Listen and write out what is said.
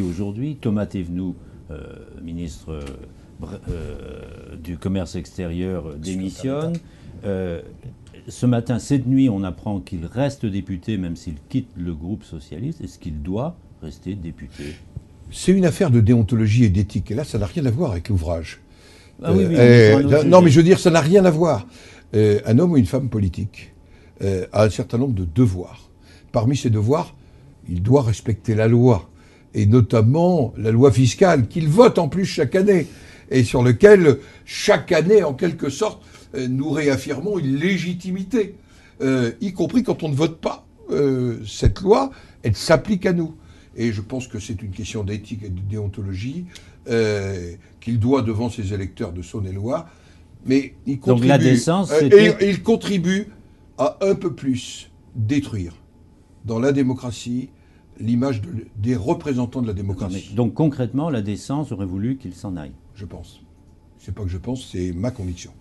Aujourd'hui, Thomas Thévenoud, ministre du Commerce extérieur, démissionne. Ce matin, cette nuit, on apprend qu'il reste député, même s'il quitte le groupe socialiste. Est-ce qu'il doit rester député? C'est une affaire de déontologie et d'éthique. Et là, ça n'a rien à voir avec l'ouvrage. Ah oui, non, mais je veux dire, ça n'a rien à voir. Un homme ou une femme politique a un certain nombre de devoirs. Parmi ces devoirs, il doit respecter la loi, et notamment la loi fiscale, qu'il vote en plus chaque année, et sur lequel, chaque année, en quelque sorte, nous réaffirmons une légitimité, y compris quand on ne vote pas. Cette loi, elle s'applique à nous. Et je pense que c'est une question d'éthique et de déontologie qu'il doit devant ses électeurs de Saône-et-Loire. Mais il contribue, donc la décence, il contribue à un peu plus détruire dans la démocratie l'image des représentants de la démocratie. Donc concrètement, la décence aurait voulu qu'il s'en aille. Je pense. C'est pas que je pense, c'est ma conviction.